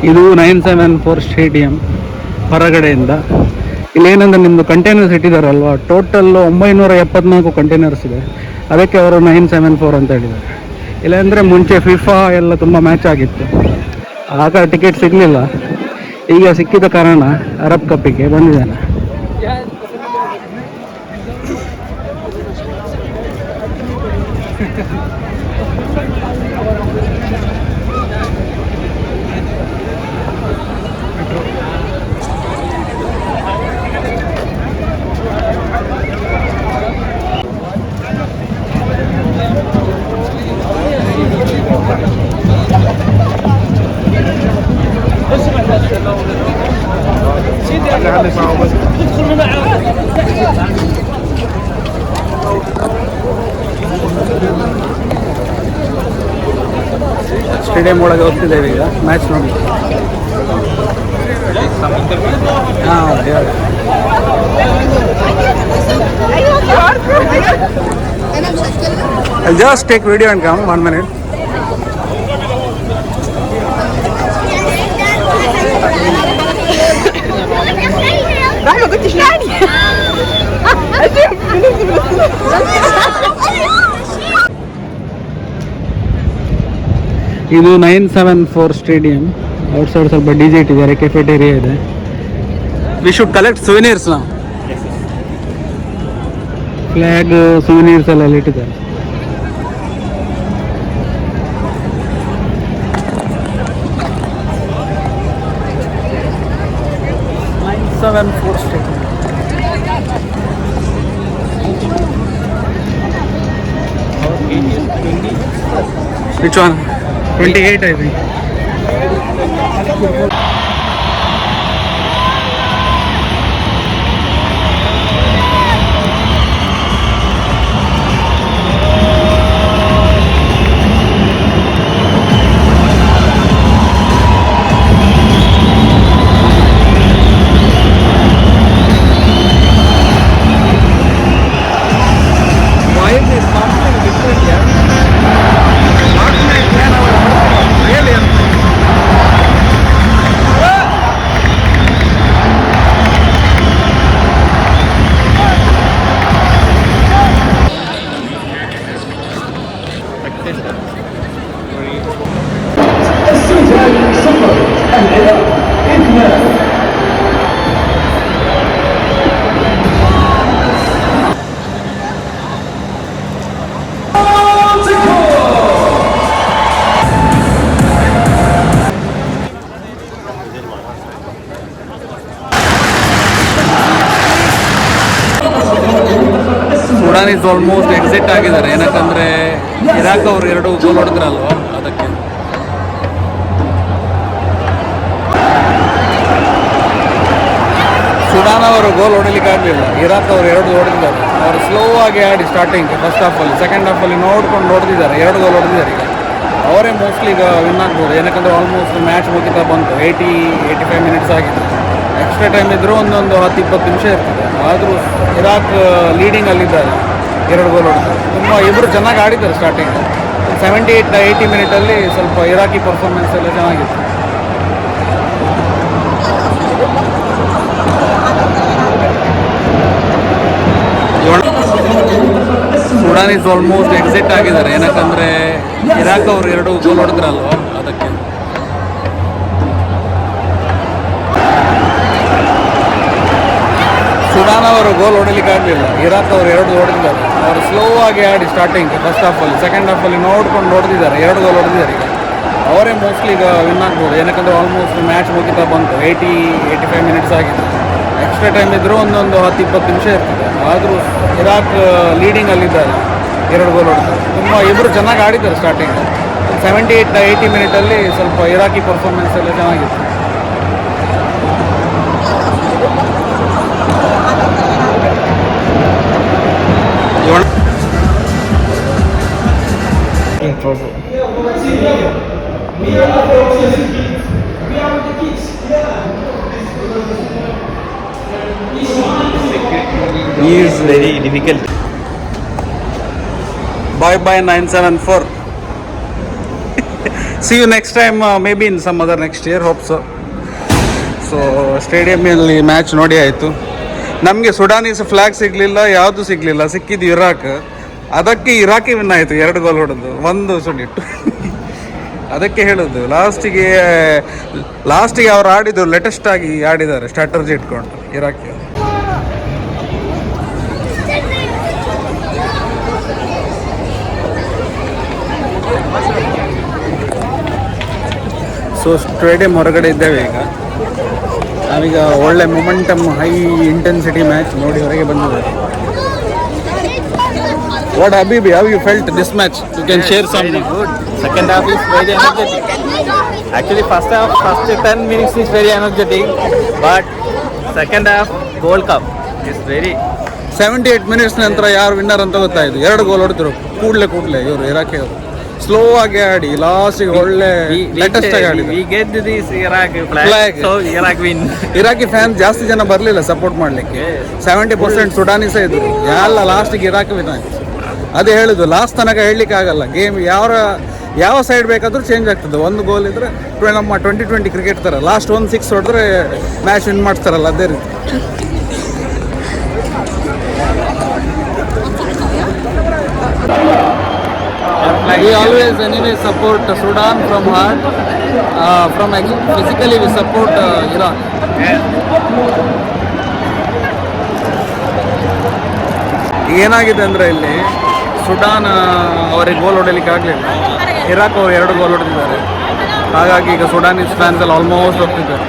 ಇದು 974 ಸ್ಟೇಡಿಯಂ ಹೊರಗಡೆಯಿಂದ. ಇಲ್ಲೇನಂದ್ರೆ ನಿಮ್ಮದು ಕಂಟೈನರ್ಸ್ ಇಟ್ಟಿದ್ದಾರಲ್ವ, ಟೋಟಲ್ 974 ಕಂಟೈನರ್ಸ್ ಇದೆ. ಅದಕ್ಕೆ ಅವರು 974 ಅಂತ ಹೇಳಿದ್ದಾರೆ. ಇಲ್ಲಾಂದರೆ ಮುಂಚೆ ಫಿಫಾ ಎಲ್ಲ ತುಂಬ ಮ್ಯಾಚ್ ಆಗಿತ್ತು, ಆಗ ಟಿಕೆಟ್ ಸಿಗಲಿಲ್ಲ. ಈಗ ಸಿಕ್ಕಿದ ಕಾರಣ ಅರಬ್ ಕಪ್ಪಿಗೆ ಬಂದಿದ್ದಾನೆ. ಸ್ಟೇಡಿಯಂ ಒಳಗೆ ಹೋಗ್ತಿದ್ದೇವೆ ಈಗ ಮ್ಯಾಚ್ ನೋಡಿ. I'll just take video and come 1 minute. ಇದು 974 ಸ್ಟೇಡಿಯಂ. ಔಟ್ಸೈಡ್ ಸ್ವಲ್ಪ ಡಿಜೆ ಇಟ್ಟಿದ್ದಾರೆ, ಕೆಫೆಟೇರಿಯಾ ಇದೆ. We should collect souvenirs. ನಾವು ಫ್ಲಾಗ್ ಸುವೆನೀರ್ಸ್ ಎಲ್ಲ ಇಟ್ಟಿದ್ದಾರೆ. Which one? 28, I think. Why is this something different here? Not my plan, really. Sudan is almost exit ಆಗಿದ್ದಾರೆ. ಏನಕ್ಕಂದರೆ Iraq ಅವರು 2 ಗೋಲ್ ಹೊಡೆದ್ರಲ್ವ, ಅದಕ್ಕೆ. ಸುಡಾನ್ ಅವರು ಗೋಲ್ ಹೊಡಿಲಿಕ್ಕಾಗಲಿಲ್ಲ, ಇರಾಕ್ ಅವರು 2 ಹೊಡೆದಿದ್ದಾರೆ. ಅವರು ಸ್ಲೋ ಆಗಿ ಆಡಿ ಸ್ಟಾರ್ಟಿಂಗ್ ಫಸ್ಟ್ ಹಾಫಲ್ಲಿ, ಸೆಕೆಂಡ್ ಹಾಫಲ್ಲಿ ನೋಡ್ಕೊಂಡು ಹೊಡೆದಿದ್ದಾರೆ, 2 ಗೋಲ್ ಹೊಡೆದಿದ್ದಾರೆ. ಈಗ ಅವರೇ ಮೋಸ್ಟ್ಲಿ ಈಗ ವಿನ್ ಆಗ್ಬೋದು. ಏನಕ್ಕಂದರೆ ಆಲ್ಮೋಸ್ಟ್ ಮ್ಯಾಚ್ ಮುಗಿತಾ ಬಂತು, 80-85 ಮಿನಿಟ್ಸ್ ಆಗಿದೆ. ಎಕ್ಸ್ಟ್ರಾ ಟೈಮ್ ಇದ್ದರೂ ಒಂದೊಂದು 10-20 ನಿಮಿಷ ಇರ್ತದೆ. ಆದರೂ ಇರಾಕ್ ಲೀಡಿಂಗಲ್ಲಿದ್ದಾರೆ, 2 ಗೋಲ್ ಹೊಡೆದು. ತುಂಬ ಇಬ್ಬರು ಚೆನ್ನಾಗಿ ಆಡಿದ್ದಾರೆ ಸ್ಟಾರ್ಟಿಂಗ್. 78-80 ಮಿನಿಟಲ್ಲಿ ಸ್ವಲ್ಪ ಇರಾಕಿ ಪರ್ಫಾರ್ಮೆನ್ಸ್ ಎಲ್ಲ ಚೆನ್ನಾಗಿತ್ತು. ಸುಡಾನ್ ಇಸ್ ಆಲ್ಮೋಸ್ಟ್ ಎಕ್ಸಿಟ್ ಆಗಿದ್ದಾರೆ. ಏನಕ್ಕಂದರೆ ಇರಾಕ್ ಅವರು 2 ಗೋಲ್ ಹೊಡೆದ್ರಲ್ವ, ಅದಕ್ಕೆ. ಸುಡಾನ್ ಅವರು ಗೋಲ್ ಹೊಡಿಲಿಕ್ಕಾಗಲಿಲ್ಲ, ಇರಾಕ್ ಅವರು 2 ಹೊಡೆದಿದ್ದಾರೆ. ಅವರು ಸ್ಲೋ ಆಗಿ ಆಡಿ ಸ್ಟಾರ್ಟಿಂಗ್ ಫಸ್ಟ್ ಹಾಫಲ್ಲಿ, ಸೆಕೆಂಡ್ ಹಾಫಲ್ಲಿ ನೋಡ್ಕೊಂಡು ಹೊಡೆದಿದ್ದಾರೆ, 2 ಗೋಲ್ ಹೊಡೆದಿದ್ದಾರೆ. ಈಗ ಅವರೇ ಮೋಸ್ಟ್ಲಿ ಈಗ ವಿನ್ ಆಗ್ಬೋದು. ಏನಕ್ಕಂದರೆ ಆಲ್ಮೋಸ್ಟ್ ಮ್ಯಾಚ್ ಮುಗಿತಾ ಬಂತು, 80-85 ಮಿನಿಟ್ಸ್ ಆಗಿದೆ. ಎಕ್ಸ್ಟ್ರಾ ಟೈಮ್ ಇದ್ದರೂ ಒಂದೊಂದು 10-20 ನಿಮಿಷ ಇರ್ತದೆ. ಆದರೂ ಇರಾಕ್ ಲೀಡಿಂಗಲ್ಲಿದ್ದಾರೆ, 2 ಗೋಲ್ ಹೊಡೆದು. ತುಂಬ ಇಬ್ಬರು ಚೆನ್ನಾಗಿ ಆಡಿದ್ದಾರೆ ಸ್ಟಾರ್ಟಿಂಗ್. 78-80 ಮಿನಿಟಲ್ಲಿ ಸ್ವಲ್ಪ ಇರಾಕಿ ಪರ್ಫಾರ್ಮೆನ್ಸ್ ಎಲ್ಲ ಚೆನ್ನಾಗಿತ್ತು. He is very difficult. Bye bye 974. See you next time maybe in some other next year hope so ಸ್ಟೇಡಿಯಮ್ಮಲ್ಲಿ ಮ್ಯಾಚ್ ನೋಡಿ ಆಯಿತು. ನಮಗೆ ಸುಡಾನೀಸ್ ಫ್ಲ್ಯಾಗ್ ಸಿಗಲಿಲ್ಲ, ಯಾವುದು ಸಿಗಲಿಲ್ಲ, ಸಿಕ್ಕಿದ್ದು ಇರಾಕ್. ಅದಕ್ಕೆ ಇರಾಕಿ ವಿನ್ ಆಯಿತು, 2 ಗೋಲ್ ಹೊಡೆದು 1 ಸುಡಿಟ್ಟು. ಅದಕ್ಕೆ ಹೇಳೋದು ಲಾಸ್ಟಿಗೆ ಅವ್ರು ಆಡಿದ್ದು ಲೇಟೆಸ್ಟ್ ಆಗಿ ಆಡಿದ್ದಾರೆ, ಸ್ಟ್ರಾಟರ್ಜಿ ಇಟ್ಕೊಂಡು ಇರಾಕಿ. ಸೊ ಸ್ಟೇಡಿಯಂ ಹೊರಗಡೆ ಇದ್ದೇವೆ ಈಗ. ನಾವೀಗ ಒಳ್ಳೆ ಮೊಮೆಂಟಮ್, ಹೈ ಇಂಟೆನ್ಸಿಟಿ ಮ್ಯಾಚ್ ನೋಡಿ ಹೊರಗೆ ಬಂದಿದ್ದಾರೆ. What Habibi, how you felt this match? You can share some. Very good. Second half is very energetic. Actually, first 10 minutes is very energetic, but second half Gold Cup is very. 78 minutes ನಂತರ ಯಾರು winner ಅಂತ ಗೊತ್ತಾಯಿತು. 2 ಗೋಲ್ ಹೊಡೆದ್ರು ಕೂಡಲೇ ಇವರು Iraqi ಅವರು. Slow ಆಗಿ ಆಡಿ ಲಾಸ್ಟಿಗೆ ಒಳ್ಳೆ ಲೇಟೆಸ್ಟ್ ಆಗಿ ಆಡಿದ್ರು. We get this Iraq flag, so Iraq win. Iraqi fan ಜಾಸ್ತಿ ಜನ ಬರಲಿಲ್ಲ ಸಪೋರ್ಟ್ ಮಾಡಲಿಕ್ಕೆ. 70% ಸುಡಾನಿಸೇ ಇದ್ರು. ಎಲ್ಲ ಲಾಸ್ಟಿಗೆ ಇರಾಕಿ ವಿನ್ ಆಯ್ತು. ಅದೇ ಹೇಳುದು, ಲಾಸ್ಟ್ ತನಕ ಹೇಳಲಿಕ್ಕೆ ಆಗಲ್ಲ. ಗೇಮ್ ಯಾವ ಸೈಡ್ ಬೇಕಾದರೂ ಚೇಂಜ್ ಆಗ್ತದೆ. 1 ಗೋಲ್ ಇದ್ರೆ ನಮ್ಮ 2020 ಕ್ರಿಕೆಟ್ ಥರ ಲಾಸ್ಟ್ 1 6 ಹೊಡೆದ್ರೆ ಮ್ಯಾಚ್ ವಿನ್ ಮಾಡ್ತಾರಲ್ಲ, ಅದೇ ರೀತಿ. We always anyway support Sudan from heart. From physically we support Iraq. ಏನಾಗಿದೆ ಅಂದರೆ ಇಲ್ಲಿ ಸುಡಾನ್ ಅವರಿಗೆ ಗೋಲ್ ಹೊಡೆಯಲಿಕ್ಕೆ ಆಗಲಿಲ್ಲ. ಇರಾಕ್ ಅವರು 2 ಗೋಲ್ ಹೊಡೆದಿದ್ದಾರೆ. ಹಾಗಾಗಿ ಈಗ ಸುಡಾನೀಸ್ ಫ್ಯಾನ್ಸ್ ಎಲ್ಲ ಆಲ್ಮೋಸ್ಟ್ ಹೋಗ್ತಿದ್ದಾರೆ.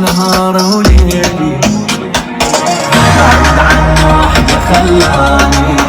نهار وليلي بعد عنه وحدة خلاني